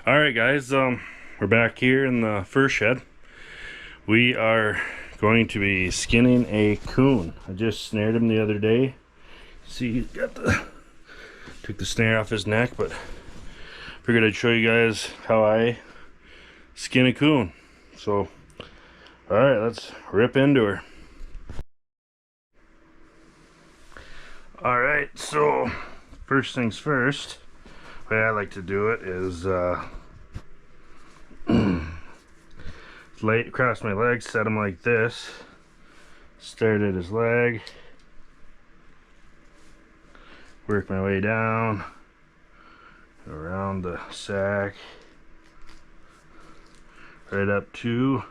Alright guys, we're back here in the fur shed. We are going to be skinning a coon. I just snared him the other day. See, he's got took the snare off his neck, but figured I'd show you guys how I skin a coon. So, alright, let's rip into her. Alright, so first things first, the way I like to do it is lay it across my legs, set him like this, start at his leg, work my way down around the sack, right up to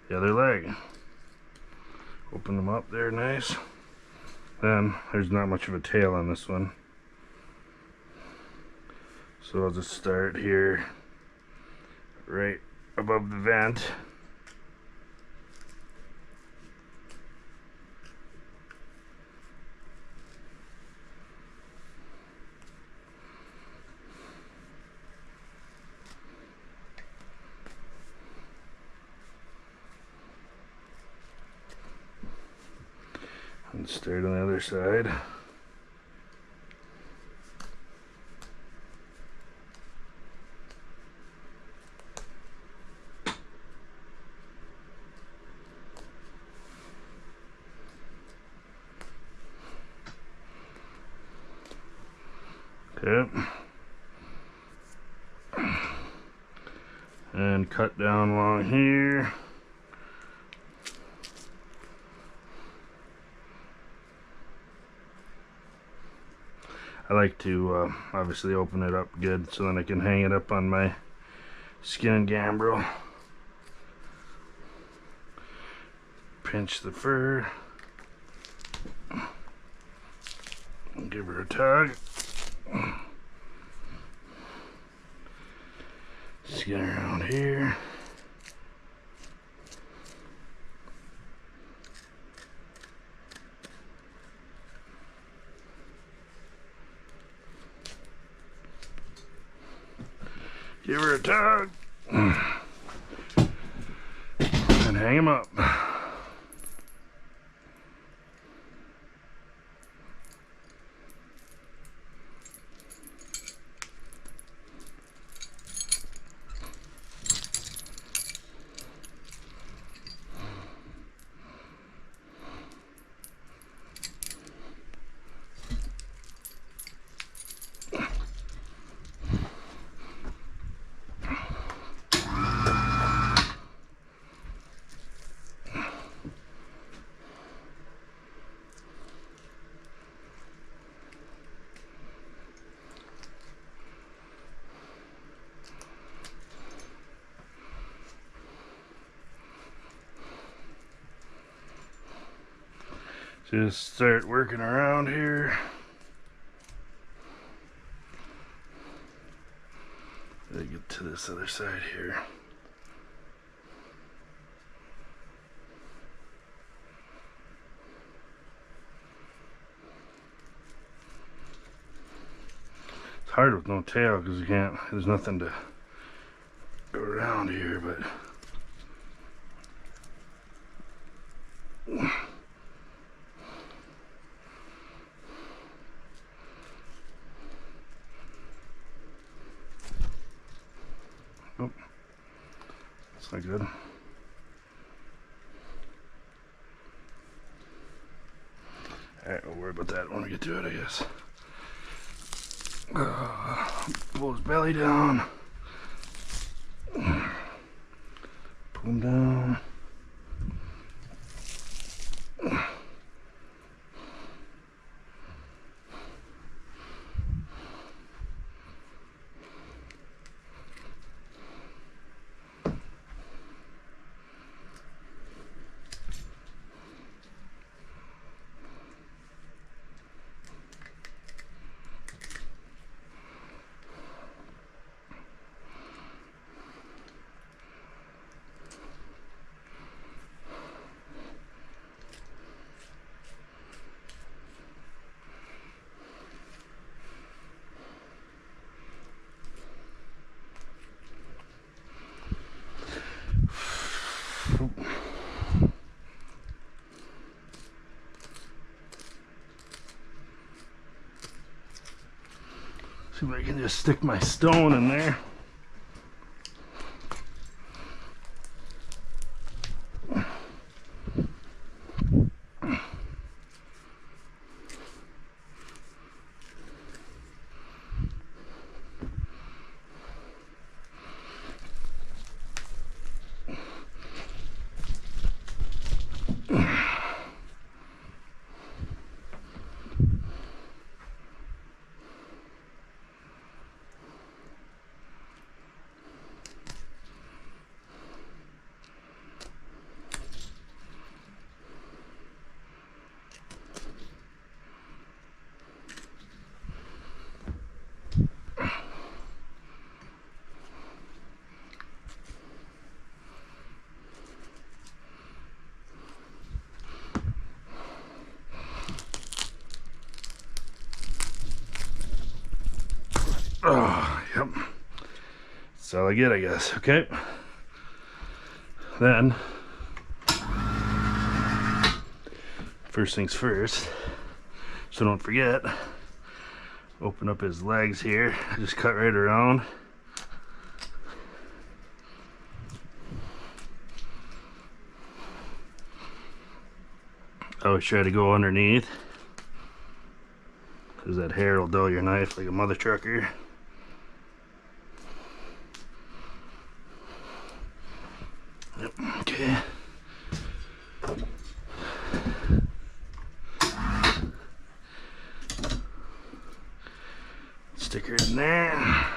the other leg. Open them up there nice. Then there's not much of a tail on this one, so I'll just start here right above the vent. And start on the other side. Okay. And cut down along here. I like to obviously open it up good so then I can hang it up on my skin and gambrel. Pinch the fur. Give her a tug. Skin around here. Give her a tug. And hang him up. Just start working around here. Let me get to this other side here. It's hard with no tail because you can't, there's nothing to go around here, but oh, that's not good. Alright, we'll worry about that when we get to it, I guess. Pull his belly down. Pull him down. I can just stick my stone in there. Oh, yep. That's all I get, I guess. Okay. Then, first things first, so don't forget, open up his legs here. Just cut right around. I always try to go underneath, because that hair will dull your knife like a mother trucker. Yep, okay. Stick her in there.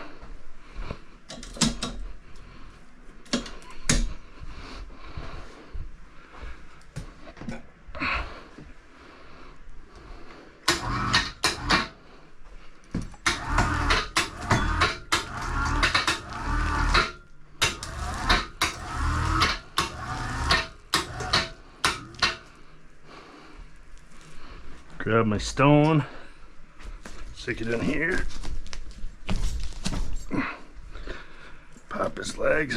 Grab my stone, stick it in here, pop his legs,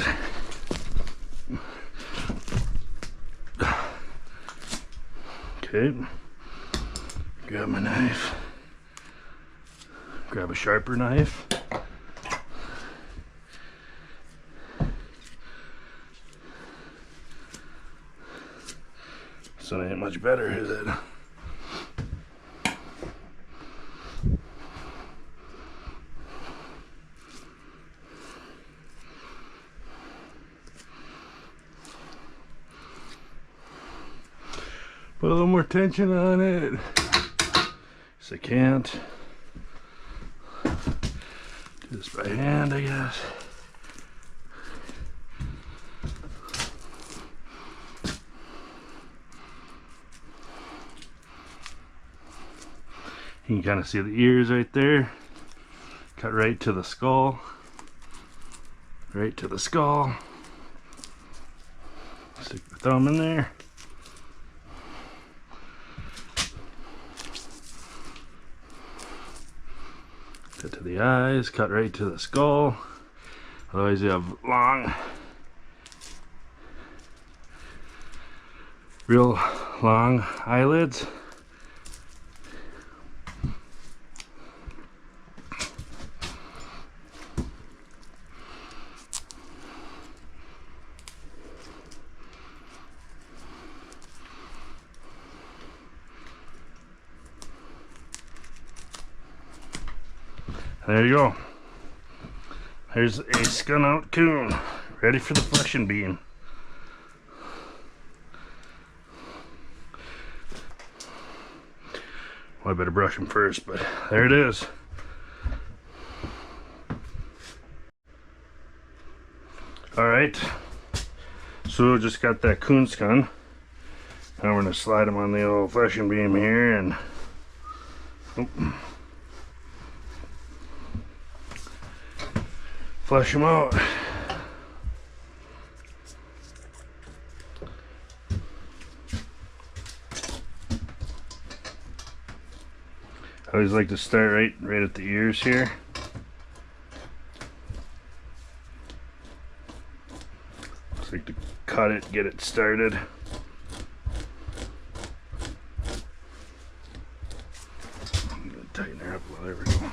okay, grab my knife, grab a sharper knife, so it ain't much better, is it? Put a little more tension on it. Guess I can't. Do this by hand, I guess. You can kind of see the ears right there. Cut right to the skull. Right to the skull. Stick the thumb in there. Cut to the eyes, cut right to the skull. Otherwise you have long, real long eyelids. There you go. There's a skun out coon, ready for the fleshing beam. Well, I better brush him first, but there it is. Alright, so just got that coon skun. Now we're going to slide him on the old fleshing beam here and flush them out. I always like to start right at the ears here. Just like to cut it, get it started. I'm gonna tighten her up. Well, there we go.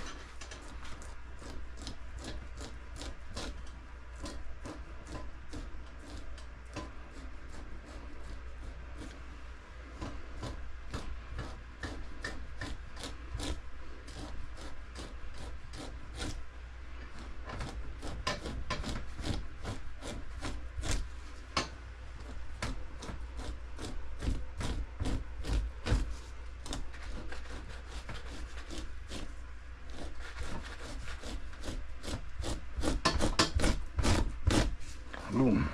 Boom.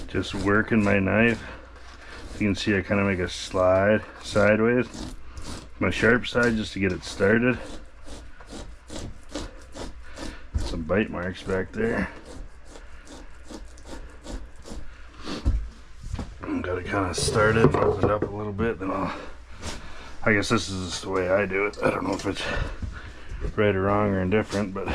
Just working my knife. You can see I kind of make a slide sideways. My sharp side just to get it started. Some bite marks back there. Got it kind of started, opened up a little bit, then I guess this is just the way I do it. I don't know if it's right or wrong or indifferent, but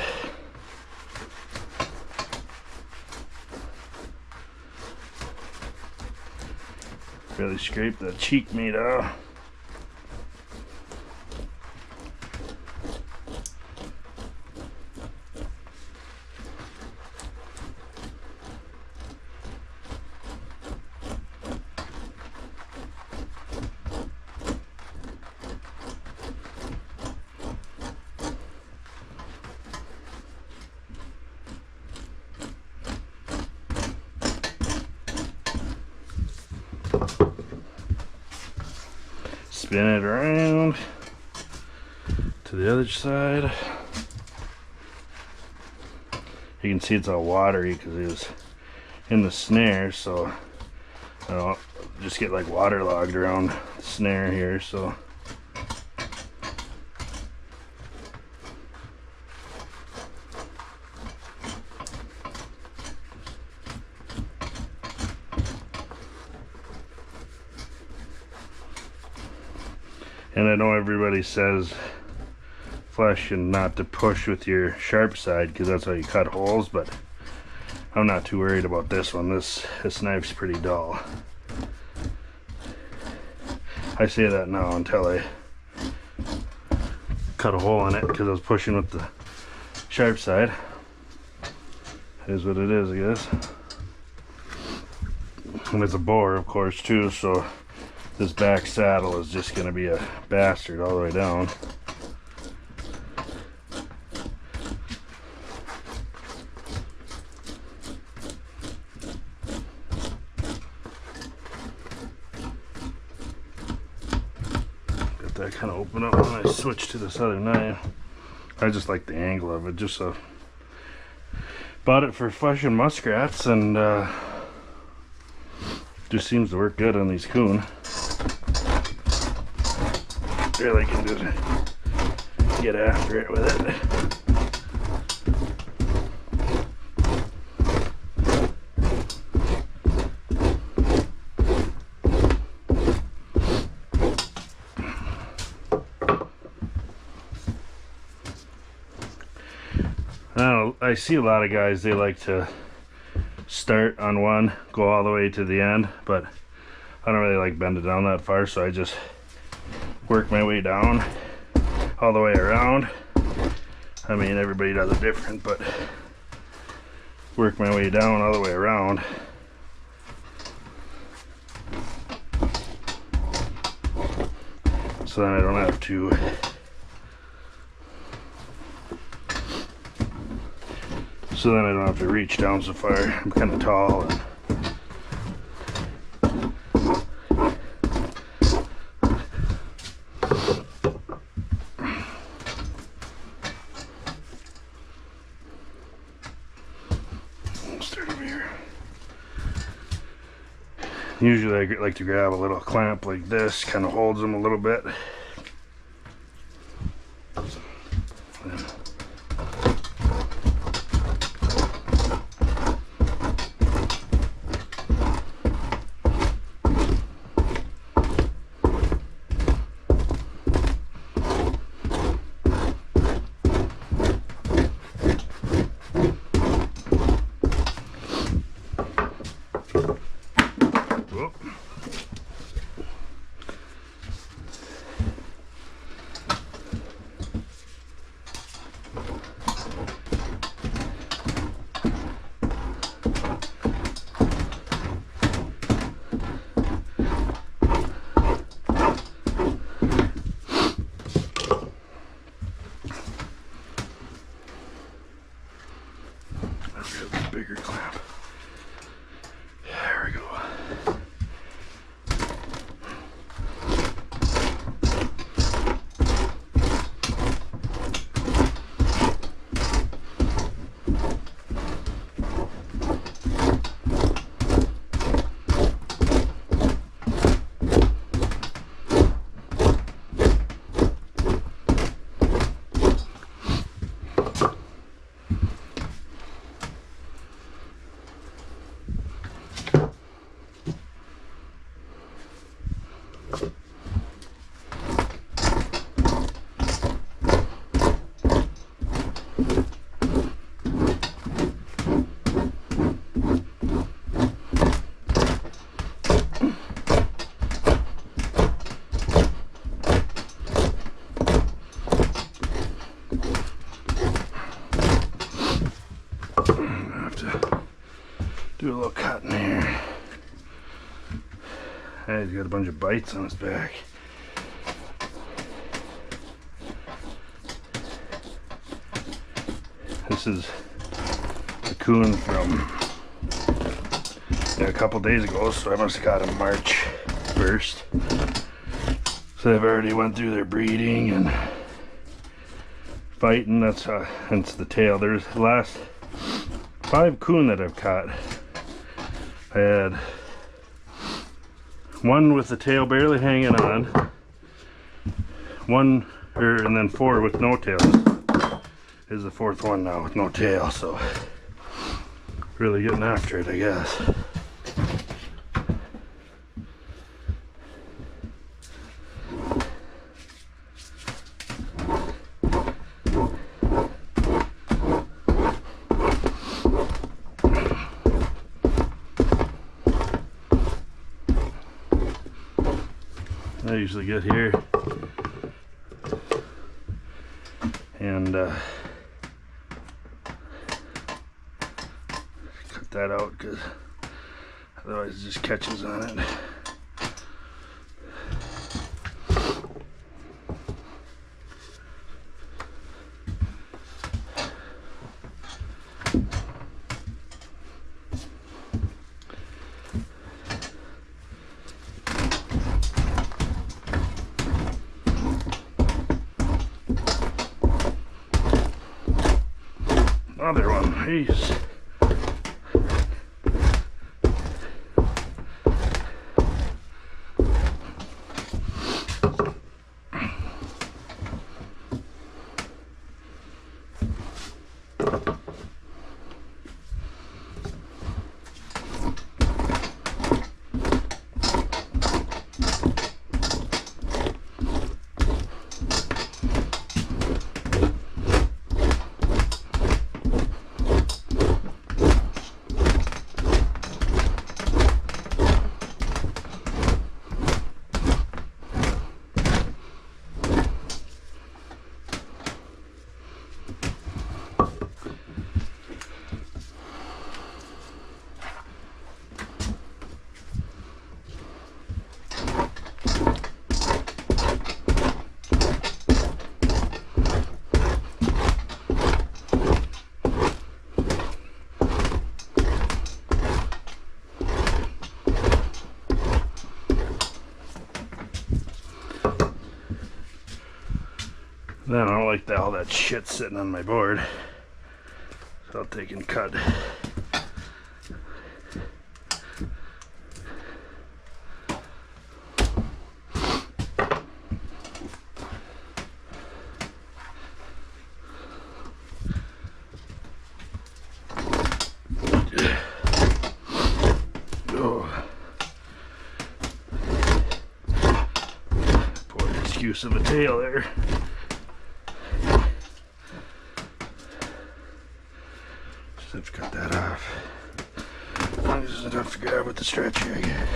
really scrape the cheek meat out. Spin it around to the other side. You can see it's all watery because it was in the snare, so I don't just get like waterlogged around the snare here. So and I know everybody says flesh and not to push with your sharp side because that's how you cut holes, but I'm not too worried about this one. This knife's pretty dull. I say that now until I cut a hole in it because I was pushing with the sharp side. It is what it is, I guess. And it's a bore, of course, too, so this back saddle is just going to be a bastard all the way down. Got that kind of open up when I switch to this other knife. I just like the angle of it. Just bought it for flesh and muskrats, and just seems to work good on these coon. Really can just get after it with it. I see a lot of guys, they like to start on one, go all the way to the end, but I don't really like bend it down that far, so I just work my way down all the way around. I mean, everybody does it different, but work my way down all the way around. So then I don't have to reach down so far. I'm kind of tall and usually I like to grab a little clamp like this, kind of holds them a little bit. bigger clamp. There we go. Do a little cut in here. Hey, he's got a bunch of bites on his back. This is Raccoon from a couple days ago, so I must have got him March 1st. So they've already went through their breeding and fighting. That's the tail. There's the last 5 coon that I've caught. I had one with the tail barely hanging on, and then 4 with no tails. This is the 4th one now with no tail, so really getting after it, I guess. I usually get here and cut that out because otherwise it just catches on it. Another one, jeez. Then I don't like all that shit sitting on my board, so I'll take and cut. Poor excuse of a tail there. Have to cut that off. As long as it's enough to grab with the stretcher, I guess.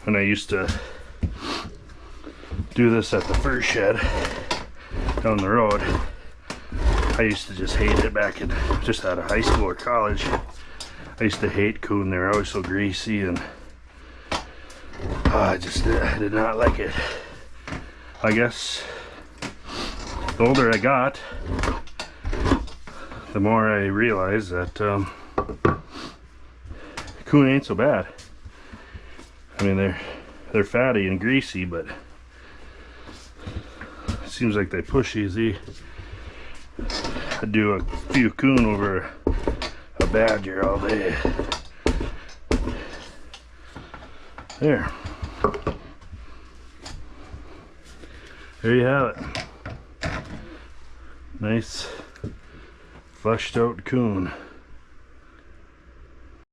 When I used to do this at the fur shed down the road, I used to just hate it back in just out of high school or college. I used to hate coon. They were always so greasy, and I did not like it. I guess the older I got, the more I realized that coon ain't so bad. I mean, they're fatty and greasy, but it seems like they push easy. I'd do a few coon over a badger all day. There you have it. Nice fleshed out coon.